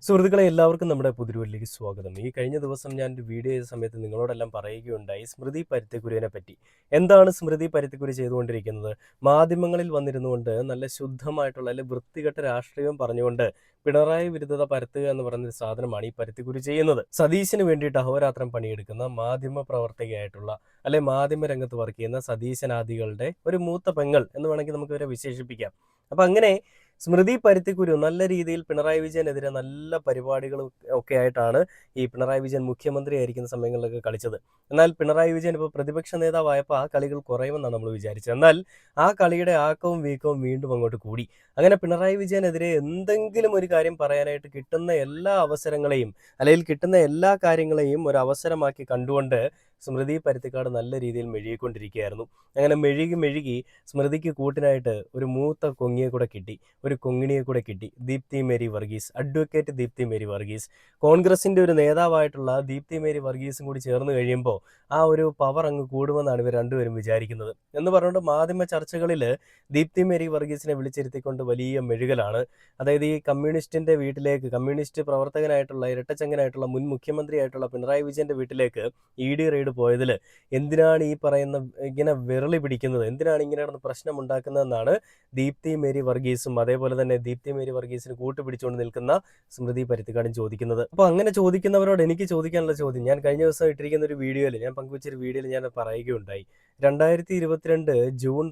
സുഹൃത്തുക്കളെ എല്ലാവർക്കും നമ്മുടെ പുതിരുവരിലേക്ക് സ്വാഗതം. ഈ കഴിഞ്ഞ ദിവസം ഞാൻ ഒരു വീഡിയോ ചെയ്ത സമയത്ത് നിങ്ങളോടെല്ലാം പറയുകയുണ്ടായി സ്മൃതി പരുത്തിക്കുരുവിനെ പറ്റി. എന്താണ് സ്മൃതി പരുത്തിക്കുരു ചെയ്തുകൊണ്ടിരിക്കുന്നത്? മാധ്യമങ്ങളിൽ വന്നിരുന്നുകൊണ്ട് നല്ല ശുദ്ധമായിട്ടുള്ള അല്ലെങ്കിൽ വൃത്തികെട്ട രാഷ്ട്രീയം പറഞ്ഞുകൊണ്ട് പിണറായി വിരുദ്ധത പരത്തുക എന്ന് പറയുന്ന ഒരു സാധനമാണ് ഈ പരുത്തിക്കുരു ചെയ്യുന്നത്. സതീശന് വേണ്ടിയിട്ട് അഹോരാത്രം പണിയെടുക്കുന്ന മാധ്യമ പ്രവർത്തകയായിട്ടുള്ള അല്ലെ മാധ്യമ രംഗത്ത് വർക്ക് ചെയ്യുന്ന സതീശനാദികളുടെ ഒരു മൂത്ത പെങ്ങൾ എന്ന് വേണമെങ്കിൽ നമുക്ക് ഇവരെ വിശേഷിപ്പിക്കാം. അപ്പൊ അങ്ങനെ സ്മൃതി പരുത്തിക്കുരു നല്ല രീതിയിൽ പിണറായി വിജയനെതിരെ നല്ല പരിപാടികൾ ഒക്കെ ആയിട്ടാണ് ഈ പിണറായി വിജയൻ മുഖ്യമന്ത്രി ആയിരിക്കുന്ന സമയങ്ങളിലൊക്കെ കളിച്ചത്. എന്നാൽ പിണറായി വിജയൻ ഇപ്പോൾ പ്രതിപക്ഷ നേതാവായപ്പോൾ ആ കളികൾ കുറയുമെന്നാണ് നമ്മൾ വിചാരിച്ചത്. എന്നാൽ ആ കളിയുടെ ആക്കവും വീക്കവും വീണ്ടും അങ്ങോട്ട് കൂടി. അങ്ങനെ പിണറായി വിജയനെതിരെ എന്തെങ്കിലും ഒരു കാര്യം പറയാനായിട്ട് കിട്ടുന്ന എല്ലാ അവസരങ്ങളെയും അല്ലെങ്കിൽ കിട്ടുന്ന എല്ലാ കാര്യങ്ങളെയും ഒരു അവസരമാക്കി കണ്ടുകൊണ്ട് സ്മൃതി പരുത്തിക്കാട് നല്ല രീതിയിൽ മെഴുകിക്കൊണ്ടിരിക്കുകയായിരുന്നു. അങ്ങനെ മെഴുകി സ്മൃതിക്ക് കൂട്ടിനായിട്ട് ഒരു മൂത്ത കൊങ്ങിയെ കൂടെ കിട്ടി, ഒരു കൊങ്ങിണിയെ കൂടെ കിട്ടി. ദീപ്തി മേരി വർഗീസ്, അഡ്വക്കേറ്റ് ദീപ്തി മേരി വർഗീസ്, കോൺഗ്രസിന്റെ ഒരു നേതാവായിട്ടുള്ള ദീപ്തി മേരി വർഗീസും കൂടി ചേർന്ന് കഴിയുമ്പോൾ ആ ഒരു പവർ അങ്ങ് കൂടുമെന്നാണ് ഇവർ രണ്ടുപേരും വിചാരിക്കുന്നത് എന്ന് പറഞ്ഞുകൊണ്ട് മാധ്യമ ചർച്ചകളിൽ ദീപ്തി മേരി വർഗീസിനെ വിളിച്ചിരുത്തിക്കൊണ്ട് വലിയ മെഴുകലാണ്. അതായത് ഈ കമ്മ്യൂണിസ്റ്റിന്റെ വീട്ടിലേക്ക്, കമ്മ്യൂണിസ്റ്റ് പ്രവർത്തകനായിട്ടുള്ള ഇരട്ടച്ചങ്കനായിട്ടുള്ള മുൻ മുഖ്യമന്ത്രിയായിട്ടുള്ള പിണറായി വിജയന്റെ വീട്ടിലേക്ക് ED റെയ്ഡ് പോയതിൽ എന്തിനാണ് ഈ പറയുന്ന ഇങ്ങനെ വിരളി പിടിക്കുന്നത്, എന്തിനാണ് ഇങ്ങനെ നടന്ന് പ്രശ്നം ഉണ്ടാക്കുന്നതെന്നാണ് ദീപ്തി മേരി വർഗീസും അതേപോലെ തന്നെ ദീപ്തി മേരി വർഗീസിന് കൂട്ടുപിടിച്ചുകൊണ്ട് നിൽക്കുന്ന സ്മൃതി പരുത്തിക്കാടും ചോദിക്കുന്നത്. അപ്പോൾ അങ്ങനെ ചോദിക്കുന്നവരോട് എനിക്ക് ചോദിക്കാനുള്ള ചോദ്യം, ഞാൻ കഴിഞ്ഞ ദിവസം ഇട്ടിരിക്കുന്ന ഒരു വീഡിയോയിൽ, ഞാൻ പങ്കുവച്ചൊരു വീഡിയോയിൽ ഞാൻ പറയുകയുണ്ടായി, 2022 ജൂൺ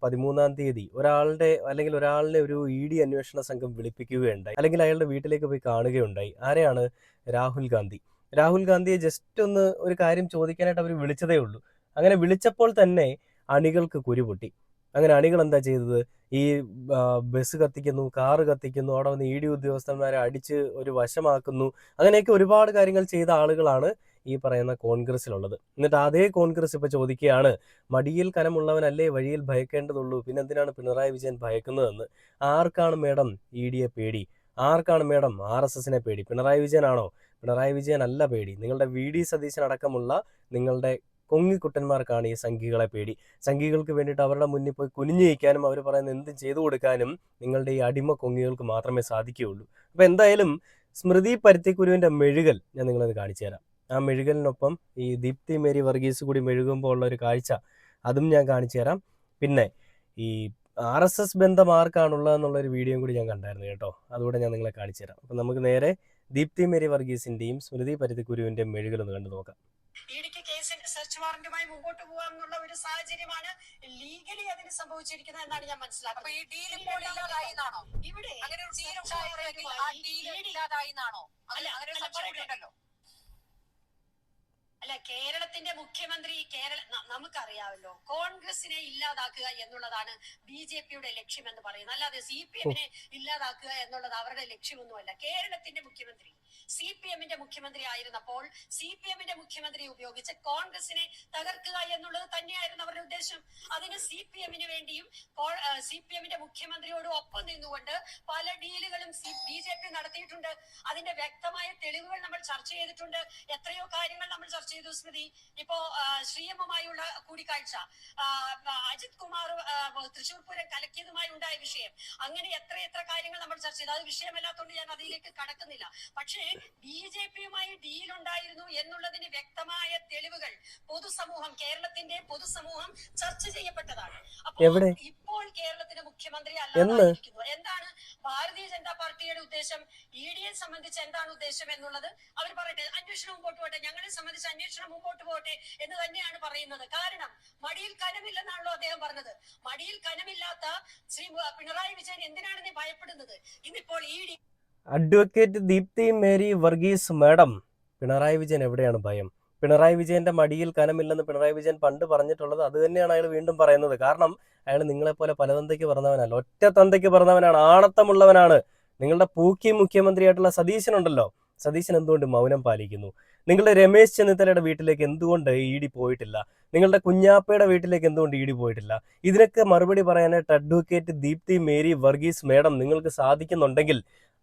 13 ഒരാളിനെ ഒരു ED അന്വേഷണ സംഘം വിളിപ്പിക്കുകയുണ്ടായി, അല്ലെങ്കിൽ അയാളുടെ വീട്ടിലേക്ക് പോയി കാണുകയുണ്ടായി. ആരെയാണ്? രാഹുൽ ഗാന്ധിയെ ജസ്റ്റ് ഒന്ന് ഒരു കാര്യം ചോദിക്കാനായിട്ട് അവർ വിളിച്ചതേ ഉള്ളൂ. അങ്ങനെ വിളിച്ചപ്പോൾ തന്നെ അണികൾക്ക് കുരുപൊട്ടി. അങ്ങനെ അണികൾ എന്താ ചെയ്തത്? ഈ ബസ് കത്തിക്കുന്നു, കാറ് കത്തിക്കുന്നു, അവിടെ വന്ന് ED ഉദ്യോഗസ്ഥന്മാരെ അടിച്ച് ഒരു വശമാക്കുന്നു. അങ്ങനെയൊക്കെ ഒരുപാട് കാര്യങ്ങൾ ചെയ്ത ആളുകളാണ് ഈ പറയുന്ന കോൺഗ്രസിലുള്ളത്. എന്നിട്ട് അതേ കോൺഗ്രസ് ഇപ്പൊ ചോദിക്കുകയാണ്, മടിയിൽ കനമുള്ളവനല്ലേ വഴിയിൽ ഭയക്കേണ്ടതുള്ളൂ, പിന്നെ എന്തിനാണ് പിണറായി വിജയൻ ഭയക്കുന്നതെന്ന്. ആർക്കാണ് മേഡം EDയെ പേടി? ആർക്കാണ് മേഡം RSSനെ പേടി? പിണറായി വിജയനാണോ? പിണറായി വിജയൻ അല്ല പേടി. നിങ്ങളുടെ VD സതീശൻ അടക്കമുള്ള നിങ്ങളുടെ കൊങ്ങിക്കുട്ടന്മാർക്കാണ് ഈ സംഘികളെ പേടി. സംഘികൾക്ക് വേണ്ടിയിട്ട് അവരുടെ മുന്നിൽ പോയി കുനിഞ്ഞു നിൽക്കാനും അവർ പറയുന്ന എന്തും ചെയ്തു കൊടുക്കാനും നിങ്ങളുടെ ഈ അടിമ കൊങ്ങികൾക്ക് മാത്രമേ സാധിക്കുകയുള്ളൂ. അപ്പോൾ എന്തായാലും സ്മൃതി പരുത്തിക്കുരുവിൻ്റെ മെഴുകൽ ഞാൻ നിങ്ങളത് കാണിച്ചു തരാം. ആ മെഴുകലിനൊപ്പം ഈ ദീപ്തി മേരി വർഗീസ് കൂടി മെഴുകുമ്പോൾ ഉള്ള ഒരു കാഴ്ച അതും ഞാൻ കാണിച്ചു തരാം. പിന്നെ ഈ RSS ബന്ധം ആർക്കാണുള്ളതെന്നുള്ളൊരു വീഡിയോയും കൂടി ഞാൻ കണ്ടായിരുന്നു കേട്ടോ. അതുകൂടെ ഞാൻ നിങ്ങളെ കാണിച്ചു തരാം. അപ്പം നമുക്ക് നേരെ ദീപ്തി മേരി വർഗീസിന്റെയും സ്മൃതി പരുത്തിക്കുരുവിന്റെയും മെഴുകലൊന്ന് കണ്ടു നോക്കാം. ഇടിക്ക് കേസിന്റെ സെർച്ച് വാറന്റുമായി മുമ്പോട്ട് പോകാമെന്നുള്ള ഒരു സാഹചര്യമാണ് ലീഗലി അതിന് സംഭവിച്ചിരിക്കുന്നത് എന്നാണ് ഞാൻ മനസ്സിലാക്കുന്നത്. ഇവിടെ അല്ല, കേരളത്തിന്റെ മുഖ്യമന്ത്രി നമുക്കറിയാമല്ലോ, കോൺഗ്രസിനെ ഇല്ലാതാക്കുക എന്നുള്ളതാണ് BJPയുടെ ലക്ഷ്യം എന്ന് പറയുന്നത്. അല്ലാതെ CPMനെ ഇല്ലാതാക്കുക എന്നുള്ളത് അവരുടെ ലക്ഷ്യമൊന്നുമല്ല. കേരളത്തിന്റെ മുഖ്യമന്ത്രി CPMന്റെ മുഖ്യമന്ത്രി ആയിരുന്നപ്പോൾ CPMന്റെ മുഖ്യമന്ത്രി ഉപയോഗിച്ച് കോൺഗ്രസിനെ തകർക്കുക എന്നുള്ളത് തന്നെയായിരുന്നു അവരുടെ ഉദ്ദേശം. അതിന് CPMന് വേണ്ടിയും CPMന്റെ മുഖ്യമന്ത്രിയോട് ഒപ്പം നിന്നുകൊണ്ട് പല ഡീലുകളും BJP നടത്തിയിട്ടുണ്ട്. അതിന്റെ വ്യക്തമായ തെളിവുകൾ നമ്മൾ ചർച്ച ചെയ്തിട്ടുണ്ട്. എത്രയോ കാര്യങ്ങൾ നമ്മൾ ചർച്ച ചെയ്തു സ്മൃതി. ഇപ്പോ ശ്രീയമ്മുമായുള്ള കൂടിക്കാഴ്ച, അജിത് കുമാർ തൃശൂർ പൂരം കലക്കിയതുമായി ഉണ്ടായ വിഷയം, അങ്ങനെ എത്ര കാര്യങ്ങൾ നമ്മൾ ചർച്ച ചെയ്തു. അത് വിഷയമല്ലാത്തതുകൊണ്ട് ഞാൻ അതിലേക്ക് കടക്കുന്നില്ല. പക്ഷേ BJPയുമായി ഡീലുണ്ടായിരുന്നു എന്നുള്ളതിന് വ്യക്തമായ തെളിവുകൾ കേരളത്തിന്റെ പൊതുസമൂഹം ചർച്ച ചെയ്യപ്പെട്ടതാണ്. അപ്പോൾ ഇപ്പോൾ കേരളത്തിന്റെ മുഖ്യമന്ത്രി അല്ലാതായിരിക്കുന്നു. എന്താണ് ഭാരതീയ ജനതാ പാർട്ടിയുടെ ഉദ്ദേശം? EDയെ സംബന്ധിച്ച് എന്താണ് ഉദ്ദേശം എന്നുള്ളത് അവർ പറയട്ടെ. അന്വേഷണം മുമ്പോട്ട് പോട്ടെ, ഞങ്ങളെ സംബന്ധിച്ച് അന്വേഷണം മുമ്പോട്ട് പോട്ടെ എന്ന് തന്നെയാണ് പറയുന്നത്. കാരണം മടിയിൽ കനമില്ലെന്നാണല്ലോ അദ്ദേഹം പറഞ്ഞത്. മടിയിൽ കനമില്ലാത്ത ശ്രീ പിണറായി വിജയൻ എന്തിനാണ് നീ ഭയപ്പെടുന്നത്? ഇന്നിപ്പോൾ ED advocate Deepthi Mary Varghese madam, Pinarayi Vijayan എവിടെയാണ് ഭയം? പിണറായി വിജയന്റെ മടിയിൽ കനമില്ലെന്ന് പിണറായി വിജയൻ പണ്ട് പറഞ്ഞിട്ടുള്ളത് അത് തന്നെയാണ് അയാൾ വീണ്ടും പറയുന്നത്. കാരണം അയാൾ നിങ്ങളെപ്പോലെ പലതന്തയ്ക്ക് പറഞ്ഞവനല്ല, ഒറ്റ തന്തയ്ക്ക് പറഞ്ഞവനാണ്, ആണത്തമുള്ളവനാണ്. നിങ്ങളുടെ പൂക്കി മുഖ്യമന്ത്രിയായിട്ടുള്ള സതീശനുണ്ടല്ലോ, സതീശൻ എന്തുകൊണ്ട് മൗനം പാലിക്കുന്നു? നിങ്ങളുടെ രമേശ് ചെന്നിത്തലയുടെ വീട്ടിലേക്ക് എന്തുകൊണ്ട് ED പോയിട്ടില്ല? നിങ്ങളുടെ കുഞ്ഞാപ്പയുടെ വീട്ടിലേക്ക് എന്തുകൊണ്ട് ED പോയിട്ടില്ല? ഇതിനൊക്കെ മറുപടി പറയാനായിട്ട് അഡ്വക്കേറ്റ് ദീപ്തി മേരി വർഗീസ് മേഡം നിങ്ങൾക്ക് സാധിക്കുന്നുണ്ടെങ്കിൽ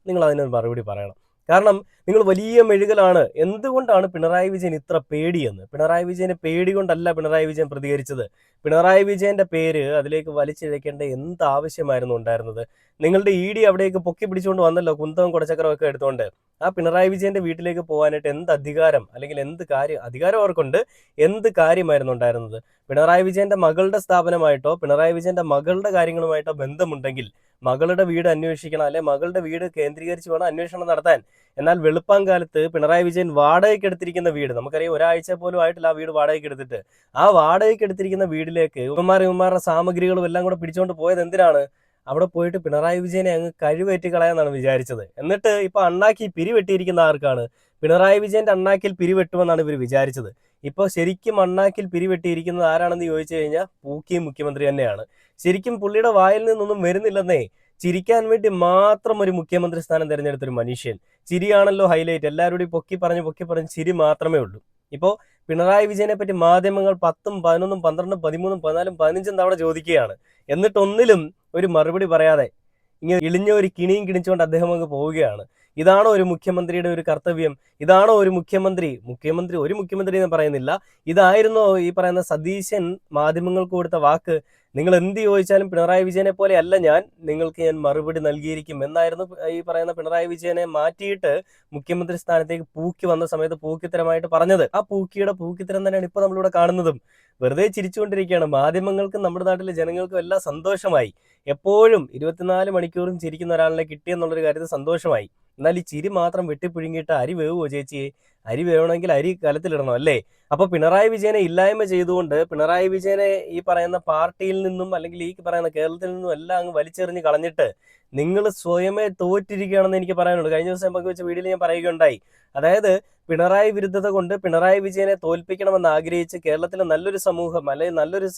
നിങ്ങൾ അതിനൊരു മറുപടി പറയണം. കാരണം നിങ്ങൾ വലിയ മെഴുകലാണ്. എന്തുകൊണ്ടാണ് പിണറായി വിജയൻ ഇത്ര പേടിയെന്ന്? പിണറായി വിജയന് പേടി കൊണ്ടല്ല പിണറായി വിജയൻ പ്രതികരിച്ചത്. പിണറായി വിജയന്റെ പേര് അതിലേക്ക് വലിച്ചിഴക്കേണ്ട എന്താവശ്യമായിരുന്നു ഉണ്ടായിരുന്നത്? നിങ്ങളുടെ ED അവിടേക്ക് പൊക്കി പിടിച്ചുകൊണ്ട് വന്നല്ലോ, കുന്തവും കുടച്ചക്രവും ഒക്കെ എടുത്തുകൊണ്ട്. ആ പിണറായി വിജയന്റെ വീട്ടിലേക്ക് പോകാനായിട്ട് എന്ത് അധികാരം അല്ലെങ്കിൽ എന്ത് കാര്യം, അധികാരം അവർക്കുണ്ട്, എന്ത് കാര്യമായിരുന്നു ഉണ്ടായിരുന്നത്? പിണറായി വിജയന്റെ മകളുടെ സ്ഥാപനമായിട്ടോ പിണറായി വിജയന്റെ മകളുടെ കാര്യങ്ങളുമായിട്ടോ ബന്ധമുണ്ടെങ്കിൽ മകളുടെ വീട് അന്വേഷിക്കണം, അല്ലെ മകളുടെ വീട് കേന്ദ്രീകരിച്ച് വേണം അന്വേഷണം നടത്താൻ. എന്നാൽ വെളുപ്പാങ്കാലത്ത് പിണറായി വിജയൻ വാടകയ്ക്ക് എടുത്തിരിക്കുന്ന വീട്, നമുക്കറിയാം ഒരാഴ്ച പോലും ആയിട്ടില്ല ആ വീട് വാടകയ്ക്ക് എടുത്തിട്ട്, ആ വാടകയ്ക്ക് എടുത്തിരിക്കുന്ന വീട്ടിലേക്ക് ഇവന്മാരുടെ സാമഗ്രികളും എല്ലാം കൂടെ പിടിച്ചുകൊണ്ട് പോയത് എന്തിനാണ്? അവിടെ പോയിട്ട് പിണറായി വിജയനെ അങ്ങ് കഴിവേറ്റി കളയാന്നാണ് വിചാരിച്ചത്. എന്നിട്ട് ഇപ്പൊ അണ്ണാക്കി പിരിവെട്ടിയിരിക്കുന്ന ആർക്കാണ്? പിണറായി വിജയന്റെ അണ്ണാക്കിൽ പിരിവെട്ടുമെന്നാണ് ഇവർ വിചാരിച്ചത്. ഇപ്പോൾ ശരിക്കും അണ്ണാക്കിൽ പിരിവെട്ടിയിരിക്കുന്നത് ആരാണെന്ന് ചോദിച്ചു കഴിഞ്ഞാൽ പൂക്കി മുഖ്യമന്ത്രി തന്നെയാണ്. ശരിക്കും പുള്ളിയുടെ വായിൽ നിന്നൊന്നും വരുന്നില്ലെന്നേ, ചിരിക്കാൻ വേണ്ടി മാത്രം ഒരു മുഖ്യമന്ത്രി സ്ഥാനം തിരഞ്ഞെടുത്തൊരു മനുഷ്യൻ. ചിരിയാണല്ലോ ഹൈലൈറ്റ്, എല്ലാവരോടും പൊക്കി പറഞ്ഞ് ചിരി മാത്രമേ ഉള്ളൂ. ഇപ്പോൾ പിണറായി വിജയനെ പറ്റി മാധ്യമങ്ങൾ 10ഉം 11ഉം 12ഉം 13ഉം 14ഉം 15ഉം തവണ ചോദിക്കുകയാണ്. എന്നിട്ടൊന്നിലും ഒരു മറുപടി പറയാതെ ഇങ്ങനെ ഇളിഞ്ഞ ഒരു കിണിയും കിണിച്ചുകൊണ്ട് അദ്ദേഹം അങ്ങ് പോവുകയാണ്. ഇതാണോ ഒരു മുഖ്യമന്ത്രിയുടെ ഒരു കർത്തവ്യം? ഇതാണോ ഒരു മുഖ്യമന്ത്രി ഒരു മുഖ്യമന്ത്രി എന്ന് പറയുന്നില്ല, ഇതായിരുന്നോ ഈ പറയുന്ന സതീശൻ മാധ്യമങ്ങൾക്ക് കൊടുത്ത വാക്ക്? നിങ്ങൾ എന്ത് ചോദിച്ചാലും പിണറായി വിജയനെ പോലെ അല്ല നിങ്ങൾക്ക് ഞാൻ മറുപടി നൽകിയിരിക്കും എന്നായിരുന്നു ഈ പറയുന്ന പിണറായി വിജയനെ മാറ്റിയിട്ട് മുഖ്യമന്ത്രി സ്ഥാനത്തേക്ക് പൂക്കി വന്ന സമയത്ത് പൂക്കിത്തരമായിട്ട് പറഞ്ഞത്. ആ പൂക്കിയുടെ പൂക്കിത്തരം തന്നെയാണ് ഇപ്പൊ നമ്മളിവിടെ കാണുന്നതും. വെറുതെ ചിരിച്ചുകൊണ്ടിരിക്കുകയാണ്. മാധ്യമങ്ങൾക്കും നമ്മുടെ നാട്ടിലെ ജനങ്ങൾക്കും എല്ലാം സന്തോഷമായി. എപ്പോഴും 24 മണിക്കൂറും ചിരിക്കുന്ന ഒരാളിനെ കിട്ടിയെന്നുള്ളൊരു കാര്യത്തിൽ സന്തോഷമായി. എന്നാൽ ഈ ചിരി മാത്രം വെട്ടിപ്പുഴുങ്ങിയിട്ട് അരി വേവുമോ ചേച്ചിയെ? അരി വേവണമെങ്കിൽ അരി കലത്തിലിടണം അല്ലേ? അപ്പൊ പിണറായി വിജയനെ ഇല്ലായ്മ ചെയ്തുകൊണ്ട് പിണറായി വിജയനെ ഈ പറയുന്ന പാർട്ടിയിൽ നിന്നും അല്ലെങ്കിൽ ഈ പറയുന്ന കേരളത്തിൽ നിന്നും എല്ലാം അങ്ങ് വലിച്ചെറിഞ്ഞ് കളഞ്ഞിട്ട് നിങ്ങൾ സ്വയമേ തോറ്റിരിക്കുകയാണെന്ന് എനിക്ക് പറയാനുള്ളൂ. കഴിഞ്ഞ ദിവസം പങ്കുവെച്ച വീഡിയോയിൽ ഞാൻ പറയുകയുണ്ടായി. അതായത് പിണറായി വിരുദ്ധത കൊണ്ട് പിണറായി വിജയനെ തോൽപ്പിക്കണമെന്ന് ആഗ്രഹിച്ച് കേരളത്തിലെ നല്ലൊരു സമൂഹം അല്ലെങ്കിൽ നല്ലൊരു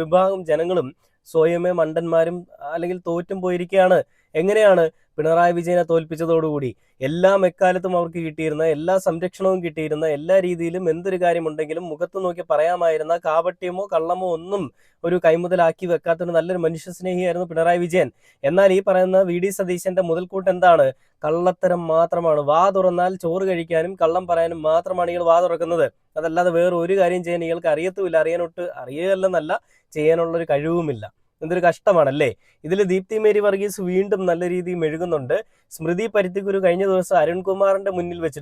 വിഭാഗം ജനങ്ങളും സ്വയമേ മണ്ടന്മാരും അല്ലെങ്കിൽ തോറ്റും പോയിരിക്കുകയാണ്. എങ്ങനെയാണ്? പിണറായി വിജയനെ തോൽപ്പിച്ചതോടുകൂടി എല്ലാം എക്കാലത്തും അവർക്ക് കിട്ടിയിരുന്ന എല്ലാ സംരക്ഷണവും കിട്ടിയിരുന്ന എല്ലാ രീതിയിലും എന്തൊരു കാര്യമുണ്ടെങ്കിലും മുഖത്ത് നോക്കി പറയാമായിരുന്ന കാപട്യമോ കള്ളമോ ഒന്നും ഒരു കൈമുതലാക്കി വെക്കാത്തൊരു നല്ലൊരു മനുഷ്യസ്നേഹിയായിരുന്നു പിണറായി വിജയൻ. എന്നാൽ ഈ പറയുന്ന വി.ഡി. സതീശന്റെ മുതൽക്കൂട്ട് എന്താണ്? കള്ളത്തരം മാത്രമാണ്. വാ തുറന്നാൽ ചോറ് കഴിക്കാനും കള്ളം പറയാനും മാത്രമാണ് ഇയാൾ വാ തുറക്കുന്നത്. അതല്ലാതെ വേറെ ഒരു കാര്യം ചെയ്യാൻ ഇയാൾക്ക് അറിയത്തുമില്ല. അറിയുകയല്ലെന്നല്ല, ചെയ്യാനുള്ളൊരു കഴിവുമില്ല. എന്തൊരു കഷ്ടമാണല്ലേ? ഇതിൽ ദീപ്തി മേരി വർഗീസ് വീണ്ടും നല്ല രീതിയിൽ മെഴുകുന്നുണ്ട്. സ്മൃതി പരുത്തിക്കുരു കഴിഞ്ഞ ദിവസം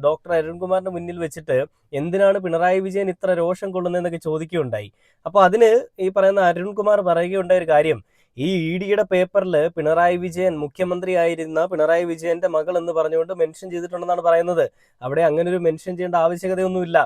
ഡോക്ടർ അരുൺകുമാറിന്റെ മുന്നിൽ വെച്ചിട്ട് എന്തിനാണ് പിണറായി വിജയൻ ഇത്ര രോഷം കൊള്ളുന്നതെന്നൊക്കെ ചോദിക്കുകയുണ്ടായി. അപ്പോൾ അതിന് ഈ പറയുന്ന അരുൺകുമാർ പറയുകയുണ്ടായ ഒരു കാര്യം, ഈ ഇഡിയുടെ പേപ്പറിൽ പിണറായി വിജയൻ മുഖ്യമന്ത്രിയായിരുന്ന പിണറായി വിജയന്റെ മകൾ എന്ന് പറഞ്ഞുകൊണ്ട് മെൻഷൻ ചെയ്തിട്ടുണ്ടെന്നാണ് പറയുന്നത്. അവിടെ അങ്ങനെ ഒരു മെൻഷൻ ചെയ്യേണ്ട ആവശ്യകതയൊന്നുമില്ല.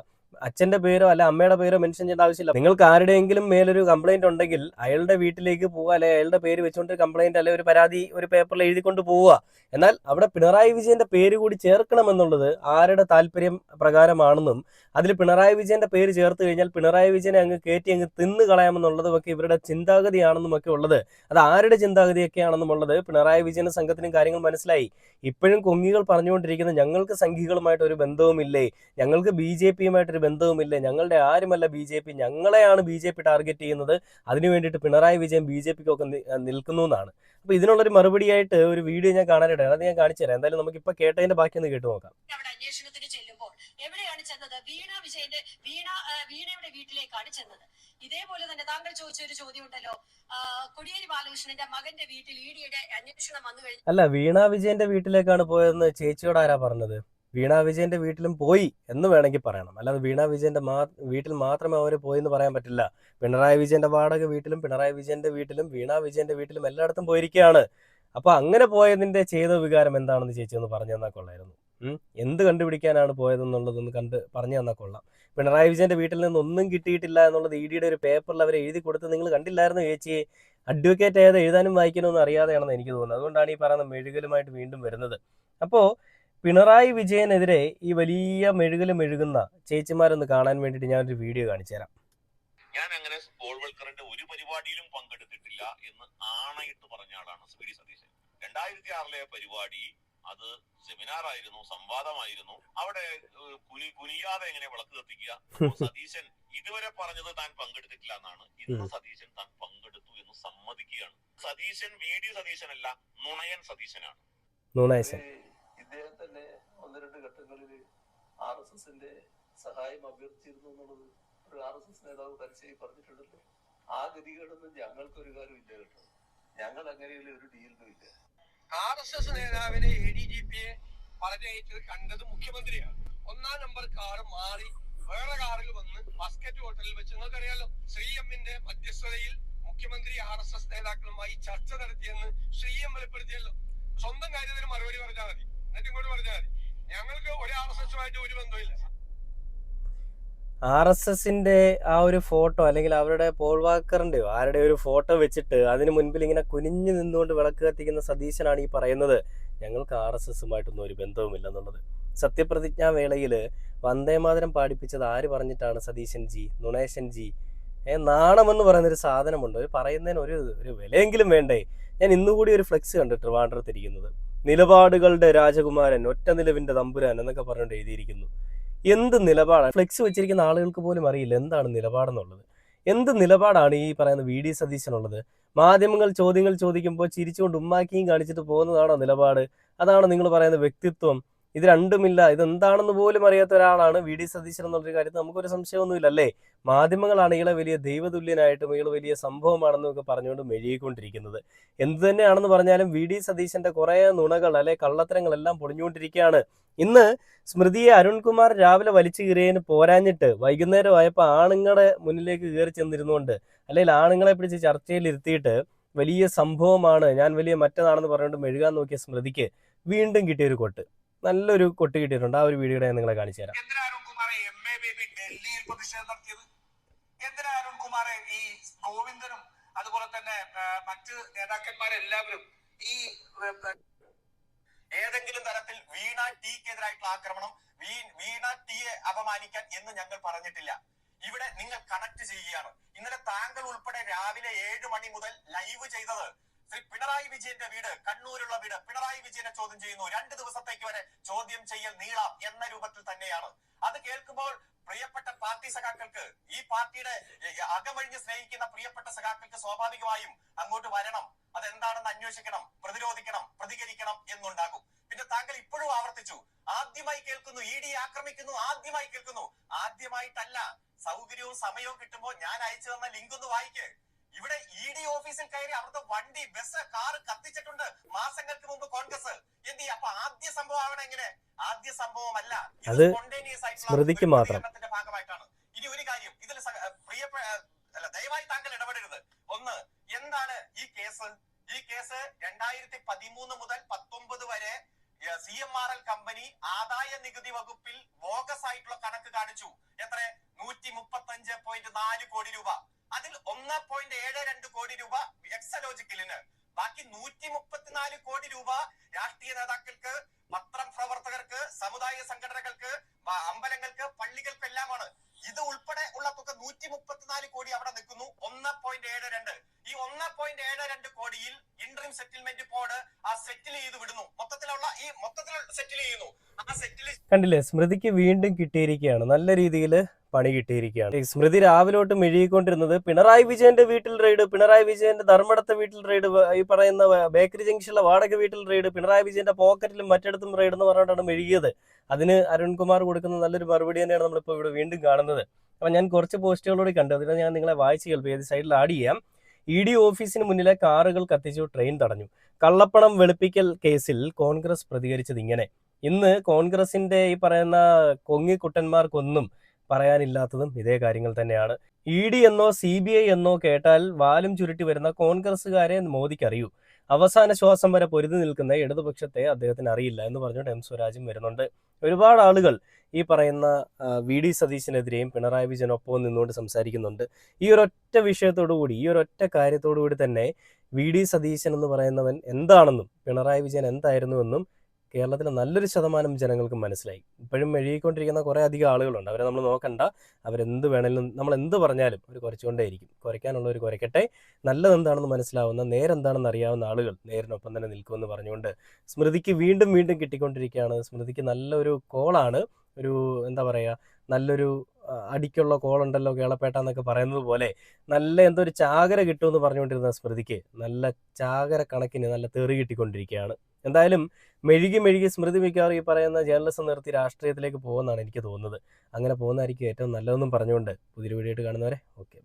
അച്ഛന്റെ പേരോ അല്ല അമ്മയുടെ പേരോ മെൻഷൻ ചെയ്യേണ്ട ആവശ്യമില്ല. നിങ്ങൾക്ക് ആരുടെയെങ്കിലും മേലൊരു കംപ്ലൈന്റ് ഉണ്ടെങ്കിൽ അയാളുടെ വീട്ടിലേക്ക് പോവുക, അല്ലെ അയാളുടെ പേര് വെച്ചുകൊണ്ട് കംപ്ലൈന്റ് അല്ലെ ഒരു പരാതി ഒരു പേപ്പറിൽ എഴുതിക്കൊണ്ട് പോവുക. എന്നാൽ അവിടെ പിണറായി വിജയന്റെ പേര് കൂടി ചേർക്കണമെന്നുള്ളത് ആരുടെ താല്പര്യം പ്രകാരമാണെന്നും അതിൽ പിണറായി വിജയന്റെ പേര് ചേർത്ത് കഴിഞ്ഞാൽ പിണറായി വിജയനെ അങ്ങ് കയറ്റി അങ്ങ് തിന്നു കളയാമെന്നുള്ളതും ഒക്കെ ഇവരുടെ ചിന്താഗതിയാണെന്നും ഒക്കെ ഉള്ളത്, അത് ആരുടെ ചിന്താഗതിയൊക്കെയാണെന്നുമുള്ളത് പിണറായി വിജയനും സംഘത്തിനും കാര്യങ്ങൾ മനസ്സിലായി. ഇപ്പോഴും കൊങ്ങികൾ പറഞ്ഞുകൊണ്ടിരിക്കുന്നത് ഞങ്ങൾക്ക് സംഘികളുമായിട്ട് ഒരു ബന്ധവുമില്ലേ, ഞങ്ങൾക്ക് BJPയുമായിട്ടൊരു ബന്ധവുമില്ലേ, ഞങ്ങളുടെ ആരുമല്ല BJP, ഞങ്ങളെയാണ് BJP ടാർഗറ്റ് ചെയ്യുന്നത്, അതിനു വേണ്ടിയിട്ട് പിണറായി വിജയൻ BJPക്കൊക്കെ നിൽക്കുന്നു എന്നാണ്. അപ്പൊ ഇതിനുള്ളൊരു മറുപടിയായിട്ട് ഒരു വീഡിയോ ഞാൻ കാണാനായിട്ടാണ്, അത് ഞാൻ കാണിച്ചു തരാം. എന്തായാലും നമുക്ക് ഇപ്പൊ കേട്ടതിന്റെ ബാക്കി ഒന്ന് കേട്ടു നോക്കാം. അവിടെ അന്വേഷണത്തിന് ചെല്ലുമ്പോൾ എവിടെയാണ് ചെന്നത്? വീണയുടെ വീട്ടിലേക്കാണ് ചെന്നത്. ഇതേപോലെ തന്നെ താങ്കൾ ചോദിച്ച ഒരു ചോദ്യം ഉണ്ടല്ലോ, കോടിയേരി ബാലകൃഷ്ണന്റെ മകന്റെ വീട്ടിൽ ഇഡിയുടെ അന്വേഷണം വന്നു കഴിഞ്ഞു. അല്ല, വീണ വിജയന്റെ വീട്ടിലേക്കാണ് പോയതെന്ന് ചേച്ചിയോട് ആരാ പറഞ്ഞത്? വീണ വിജയന്റെ വീട്ടിലും പോയി എന്ന് വേണമെങ്കിൽ പറയണം. അല്ലാതെ വീണ വിജയന്റെ വീട്ടിൽ മാത്രമേ അവർ പോയെന്ന് പറയാൻ പറ്റില്ല. പിണറായി വിജയന്റെ വാടക വീട്ടിലും പിണറായി വിജയന്റെ വീട്ടിലും വീണ വിജയന്റെ വീട്ടിലും എല്ലായിടത്തും പോയിരിക്കുകയാണ്. അപ്പൊ അങ്ങനെ പോയതിന്റെ ചെയ്ത വികാരം എന്താണെന്ന് ചേച്ചി ഒന്ന് പറഞ്ഞു തന്നാൽ കൊള്ളായിരുന്നു. എന്ത് കണ്ടുപിടിക്കാനാണ് പോയതെന്നുള്ളതൊന്ന് പറഞ്ഞു തന്നാൽ കൊള്ളാം. പിണറായി വിജയന്റെ വീട്ടിൽ നിന്ന് ഒന്നും കിട്ടിയിട്ടില്ല എന്നുള്ളത് ഇഡിയുടെ ഒരു പേപ്പറിൽ അവരെ എഴുതി കൊടുത്ത് നിങ്ങൾ കണ്ടില്ലായിരുന്നു ചേച്ചിയെ? അഡ്വക്കേറ്റ് ഏത് എഴുതാനും വായിക്കാനൊന്നും അറിയാതെയാണെന്ന് എനിക്ക് തോന്നുന്നത്. അതുകൊണ്ടാണ് ഈ പറയുന്ന മെഴുകലുമായിട്ട് വീണ്ടും വരുന്നത്. അപ്പോൾ പിണറായി വിജയനെതിരെ ഈ വലിയ മെഴുകുന്ന ചേച്ചിമാരൊന്ന് കാണാൻ വേണ്ടിയിട്ട് ഞാനൊരു വീഡിയോ കാണിച്ചു തരാം. ഞാൻ അങ്ങനെ ബോൾവൽക്കറിന്റെ ഒരു പരിപാടിയിലും പങ്കെടുത്തിട്ടില്ല എന്ന് ആണയിട്ട് പറഞ്ഞ ആളാണ് വി.ഡി. സതീശൻ. 2006 പരിപാടി അത് സെമിനാർ ആയിരുന്നു, സംവാദമായിരുന്നു. അവിടെ കുനിയാതെ എങ്ങനെ വിളക്ക് കത്തിക്കുക. സതീശൻ ഇതുവരെ പറഞ്ഞത് താൻ പങ്കെടുത്തിട്ടില്ല എന്നാണ്. ഇന്ന് സതീശൻ താൻ പങ്കെടുത്തു എന്ന് സമ്മതിക്കുകയാണ്. സതീശൻ വി.ഡി. സതീശനല്ല, നുണയൻ സതീശനാണ്. ഇദ്ദേഹം തന്നെ 1-2 ഘട്ടങ്ങളിൽ RSSന്റെ സഹായം അഭ്യർത്ഥിച്ചിരുന്നു എന്നുള്ളത് ഒരു RSS നേതാവ് പരസ്യമായി പറഞ്ഞിട്ടുണ്ടല്ലോ. ആ ഗതികളൊന്നും ഞങ്ങൾക്കൊരു കാര്യം ഇല്ല കേട്ടോ. ഞങ്ങൾ അങ്ങനെയുള്ള ഒരു ഡീലിനും ഇല്ല. RSS നേതാവിനെ ADGPയെ പലരായിട്ട് കണ്ടത് മുഖ്യമന്ത്രിയാണ്. 1-ാം നമ്പർ കാറ് മാറി വേറെ കാറിൽ വന്ന് മസ്കറ്റ് ഹോട്ടലിൽ വെച്ച് നിങ്ങൾക്കറിയാലോ, ശ്രീഎമ്മിന്റെ മധ്യസ്ഥതയിൽ മുഖ്യമന്ത്രി RSS നേതാക്കളുമായി ചർച്ച നടത്തിയെന്ന് ശ്രീഎം വെളിപ്പെടുത്തിയല്ലോ. സ്വന്തം കാര്യത്തിന് മറുപടി പറഞ്ഞാൽ മതി, എന്നിട്ട് ഇങ്ങോട്ട് പറഞ്ഞാൽ മതി. ഞങ്ങൾക്ക് ഒരു RSSുമായിട്ട് ഒരു ബന്ധമില്ല. RSSന്റെ ആ ഒരു ഫോട്ടോ അല്ലെങ്കിൽ അവരുടെ പോൾ വാക്കറിൻ്റെയോ ആരുടെ ഒരു ഫോട്ടോ വെച്ചിട്ട് അതിന് മുൻപിൽ ഇങ്ങനെ കുനിഞ്ഞു നിന്നുകൊണ്ട് വിളക്ക് കത്തിക്കുന്ന സതീശനാണ് ഈ പറയുന്നത് ഞങ്ങൾക്ക് RSSുമായിട്ടൊന്നും ഒരു ബന്ധവുമില്ലെന്നുള്ളത്. സത്യപ്രതിജ്ഞാ വേളയിൽ വന്ദേമാതരം പാടിപ്പിച്ചത് ആര് പറഞ്ഞിട്ടാണ്? സതീശൻ ജി, നുണേശൻ ജി. നാണമെന്ന് പറയുന്നൊരു സാധനമുണ്ട്. ഒരു പറയുന്നതിന് ഒരു വിലയെങ്കിലും വേണ്ടേ? ഞാൻ ഇന്നുകൂടി ഒരു ഫ്ലെക്സ് കണ്ടു ട്രിവാൻഡ്രത്തിരിക്കുന്നത്, നിലപാടുകളുടെ രാജകുമാരൻ, ഒറ്റ നിലവിൻ്റെ തമ്പുരാൻ എന്നൊക്കെ പറഞ്ഞുകൊണ്ട് എഴുതിയിരിക്കുന്നു. എന്ത് നിലപാടാണ്? ഫ്ലെക്സ് വെച്ചിരിക്കുന്ന ആളുകൾക്ക് പോലും അറിയില്ല എന്താണ് നിലപാടെന്നുള്ളത്. എന്ത് നിലപാടാണ് ഈ പറയുന്ന VD സതീശനുള്ളത്? മാധ്യമങ്ങൾ ചോദ്യങ്ങൾ ചോദിക്കുമ്പോൾ ചിരിച്ചുകൊണ്ട് ഉമ്മാക്കിയും കാണിച്ചിട്ട് പോകുന്നതാണോ നിലപാട്? അതാണോ നിങ്ങൾ പറയുന്ന വ്യക്തിത്വം? ഇത് രണ്ടുമില്ല. ഇതെന്താണെന്ന് പോലും അറിയാത്ത ഒരാളാണ് VD സതീശൻ എന്നുള്ളൊരു കാര്യത്തിൽ നമുക്കൊരു സംശയമൊന്നുമില്ല അല്ലേ? മാധ്യമങ്ങളാണ് ഇയാളെ വലിയ ദൈവതുല്യനായിട്ടും ഇയാൾ വലിയ സംഭവമാണെന്നൊക്കെ പറഞ്ഞുകൊണ്ട് മെഴുകിക്കൊണ്ടിരിക്കുന്നത്. എന്ത് തന്നെയാണെന്ന് പറഞ്ഞാലും VD സതീശന്റെ കുറേ നുണകൾ അല്ലെ കള്ളത്തരങ്ങളെല്ലാം പൊളിഞ്ഞുകൊണ്ടിരിക്കുകയാണ്. ഇന്ന് സ്മൃതിയെ അരുൺകുമാർ രാവിലെ വലിച്ചു കീറിയതിന് പോരാഞ്ഞിട്ട് വൈകുന്നേരം ആയപ്പോൾ ആണുങ്ങളെ മുന്നിലേക്ക് കയറി ചെന്നിരുന്നുകൊണ്ട് അല്ലെങ്കിൽ ആണുങ്ങളെ പിടിച്ച് ചർച്ചയിൽ ഇരുത്തിയിട്ട് വലിയ സംഭവമാണ്, ഞാൻ വലിയ മറ്റതാണെന്ന് പറഞ്ഞുകൊണ്ട് മെഴുകാൻ നോക്കിയ സ്മൃതിക്ക് വീണ്ടും കിട്ടിയൊരു കൊട്ട്, നല്ലൊരു കൊട്ട് കിട്ടിയിട്ടുണ്ട്. ആ ഒരു വീഡിയോ ഞാൻ നിങ്ങളെ കാണിച്ചു തരാം. എന്തിനാ അരുൺകുമാറെ MA ബേബി ഡൽഹിയിൽ പ്രതിഷേധം നടത്തിയത്? എന്തിനാ അരുൺകുമാറെ ഈ ഗോവിന്ദനും അതുപോലെ തന്നെ മറ്റ് നേതാക്കന്മാരെല്ലാവരും ഈ ഏതെങ്കിലും തരത്തിൽ വീണ ടിക്കെതിരായിട്ടുള്ള ആക്രമണം, വീണ ടിയെ അപമാനിക്കാൻ എന്ന് ഞങ്ങൾ പറഞ്ഞിട്ടില്ല. ഇവിടെ നിങ്ങൾ കണക്ട് ചെയ്യുകയാണ്. ഇന്നലെ താങ്കൾ ഉൾപ്പെടെ രാവിലെ 7 മണി മുതൽ ലൈവ് ചെയ്തത് ശ്രീ പിണറായി വിജയന്റെ വീട്, കണ്ണൂരുള്ള വീട്, പിണറായി വിജയനെ ചോദ്യം ചെയ്യുന്നു. 2 ദിവസത്തേക്ക് വരെ ചോദ്യം ചെയ്യൽ നീളാം എന്ന രൂപത്തിൽ തന്നെയാണ്. അത് കേൾക്കുമ്പോൾ പ്രിയപ്പെട്ട പാർട്ടി സഖാക്കൾക്ക്, ഈ പാർട്ടിയുടെ അകമഴിഞ്ഞ് സ്നേഹിക്കുന്ന പ്രിയപ്പെട്ട സഖാക്കൾക്ക് സ്വാഭാവികമായും അങ്ങോട്ട് വരണം, അതെന്താണെന്ന് അന്വേഷിക്കണം, പ്രതിരോധിക്കണം, പ്രതികരിക്കണം എന്നുണ്ടാകും. പിന്നെ താങ്കൾ ഇപ്പോഴും ആവർത്തിച്ചു, ആദ്യമായി കേൾക്കുന്നു ED ആക്രമിക്കുന്നു, ആദ്യമായി കേൾക്കുന്നു. ആദ്യമായിട്ടല്ല, സൗകര്യവും സമയവും കിട്ടുമ്പോൾ ഞാൻ അയച്ചു തന്ന ലിങ്ക് ഒന്ന് വായിക്ക്. ഇവിടെ ED ഓഫീസിൽ കയറി അവിടുത്തെ വണ്ടി, ബസ്, കാറ് കത്തിച്ചിട്ടുണ്ട് മാസങ്ങൾക്ക് മുമ്പ് കോൺഗ്രസ്. എന്ത് ചെയ്യും? അപ്പൊ ആദ്യ സംഭവം ആവണം എങ്ങനെ? ആദ്യ സംഭവമല്ല, അത് സ്മൃതിക്ക് മാത്രം. ഭാഗമായിട്ടാണ്. ഇനി ഒരു കാര്യം ഇതിൽ ദയവായി താങ്കൾ ഇടപെടരുത്. ഒന്ന്, എന്താണ് ഈ കേസ്? ഈ കേസ് 2013 മുതൽ 19 വരെ CMRL കമ്പനി ആദായ നികുതി വകുപ്പിൽ ബോഗസ് ആയിട്ടുള്ള കണക്ക് കാണിച്ചു. എത്ര? 135.4 കോടി രൂപ. അതിൽ 1.72 കോടി രൂപ എക്സലോജിക്കലിന്, ബാക്കി 134 കോടി രൂപ രാഷ്ട്രീയ നേതാക്കൾക്ക്, പത്രപ്രവർത്തകർക്ക്, സമുദായ സംഘടനകൾക്ക്, അമ്പലങ്ങൾക്ക്, പള്ളികൾക്ക് എല്ലാമാണ്. ഇത് ഉൾപ്പെടെ ഉള്ള തുക 134 കോടി അവിടെ നിൽക്കുന്നു. 1.72 ഈ 1.72 കോടിയിൽ ഇന്ററിം സെറ്റിൽമെന്റ് ബോർഡ് ആ സെറ്റിൽ ചെയ്ത് വിടുന്നു. മൊത്തത്തിലുള്ള സെറ്റിൽ ചെയ്യുന്നു. ആ സെറ്റിൽ കണ്ടില്ലേ, സ്മൃതിക്ക് വീണ്ടും കിട്ടിയിരിക്കുകയാണ്, നല്ല രീതിയിൽ പണി കിട്ടിയിരിക്കുകയാണ്. സ്മൃതി രാവിലോട്ട് മെഴുകിക്കൊണ്ടിരുന്നത് പിണറായി വിജയന്റെ വീട്ടിൽ റെയ്ഡ്, പിണറായി വിജയന്റെ ധർമ്മടത്തെ വീട്ടിൽ റെയ്ഡ്, ഈ പറയുന്ന ബേക്കറി ജംഗ്ഷനിലെ വാടക വീട്ടിൽ റെയ്ഡ്, പിണറായി വിജയന്റെ പോക്കറ്റിലും മറ്റിടത്തും റെയ്ഡ് എന്ന് പറഞ്ഞിട്ടാണ് മെഴുകിയത്. അതിന് അരുൺകുമാർ കൊടുക്കുന്ന നല്ലൊരു മറുപടി തന്നെയാണ് നമ്മളിപ്പോൾ ഇവിടെ വീണ്ടും കാണുന്നത്. അപ്പം ഞാൻ കുറച്ച് പോസ്റ്റുകളോട് കണ്ടു, അതിനെ ഞാൻ നിങ്ങളെ വായിച്ച് കേൾപ്പിയത് സൈഡിൽ ആഡ് ചെയ്യാം. ED ഓഫീസിന് മുന്നിലെ കാറുകൾ കത്തിച്ചു, ട്രെയിൻ തടഞ്ഞു. കള്ളപ്പണം വെളുപ്പിക്കൽ കേസിൽ കോൺഗ്രസ് പ്രതികരിച്ചത് ഇങ്ങനെ. ഇന്ന് കോൺഗ്രസിന്റെ ഈ പറയുന്ന കൊങ്ങിക്കുട്ടന്മാർക്കൊന്നും പറയാനില്ലാത്തതും ഇതേ കാര്യങ്ങൾ തന്നെയാണ്. ED എന്നോ CBI എന്നോ കേട്ടാൽ വാലും ചുരുട്ടി വരുന്ന കോൺഗ്രസ്സുകാരെ മോദിക്കറിയൂ. അവസാന ശ്വാസം വരെ പൊരുതി നിൽക്കുന്ന ഇടതുപക്ഷത്തെ അദ്ദേഹത്തിന് അറിയില്ല എന്ന് പറഞ്ഞുകൊണ്ട് M സ്വരാജും വരുന്നുണ്ട്. ഒരുപാട് ആളുകൾ ഈ പറയുന്ന VD സതീശനെതിരെയും പിണറായി വിജയനൊപ്പവും നിന്നുകൊണ്ട് സംസാരിക്കുന്നുണ്ട്. ഈ ഒരൊറ്റ വിഷയത്തോടു കൂടി, ഈ ഒരൊറ്റ കാര്യത്തോടു കൂടി തന്നെ VD സതീശൻ എന്ന് പറയുന്നവൻ എന്താണെന്നും പിണറായി വിജയൻ എന്തായിരുന്നുവെന്നും കേരളത്തിലെ നല്ലൊരു ശതമാനം ജനങ്ങൾക്ക് മനസ്സിലായി. ഇപ്പോഴും മെഴുകിക്കൊണ്ടിരിക്കുന്ന കുറേ അധികം ആളുകളുണ്ട്. അവരെ നമ്മൾ നോക്കണ്ട, അവരെന്ത് വേണമെങ്കിലും നമ്മൾ എന്ത് പറഞ്ഞാലും അവർ കുറച്ചുകൊണ്ടേയിരിക്കും. കുറയ്ക്കാനുള്ളവർ കുറയ്ക്കട്ടെ. നല്ലതെന്താണെന്ന് മനസ്സിലാവുന്ന, നേരെന്താണെന്ന് അറിയാവുന്ന ആളുകൾ നേരിനൊപ്പം തന്നെ നിൽക്കുമെന്ന് പറഞ്ഞുകൊണ്ട് സ്മൃതിക്ക് വീണ്ടും വീണ്ടും കിട്ടിക്കൊണ്ടിരിക്കുകയാണ്. സ്മൃതിക്ക് നല്ലൊരു കോളാണ്, ഒരു എന്താ പറയുക, നല്ലൊരു അടിക്കുള്ള കോളുണ്ടല്ലോ കേളപ്പേട്ട എന്നൊക്കെ പറയുന്നത് പോലെ നല്ല എന്തോ ഒരു ചാകര കിട്ടുമെന്ന് പറഞ്ഞുകൊണ്ടിരുന്ന സ്മൃതിക്ക് നല്ല ചാകര കണക്കിന് നല്ല തെറി കിട്ടിക്കൊണ്ടിരിക്കുകയാണ്. എന്തായാലും മെഴുകി സ്മൃതി മിക്കവാറും ഈ പറയുന്ന ജേർണലിസം നിർത്തി രാഷ്ട്രീയത്തിലേക്ക് പോകുമെന്നാണ് എനിക്ക് തോന്നുന്നത്. അങ്ങനെ പോകുന്നതായിരിക്കും ഏറ്റവും നല്ലതെന്നും പറഞ്ഞുകൊണ്ട് പുതിയൊരു വീഡിയോ ആയിട്ട് കാണുന്നവരെ ഓക്കെ.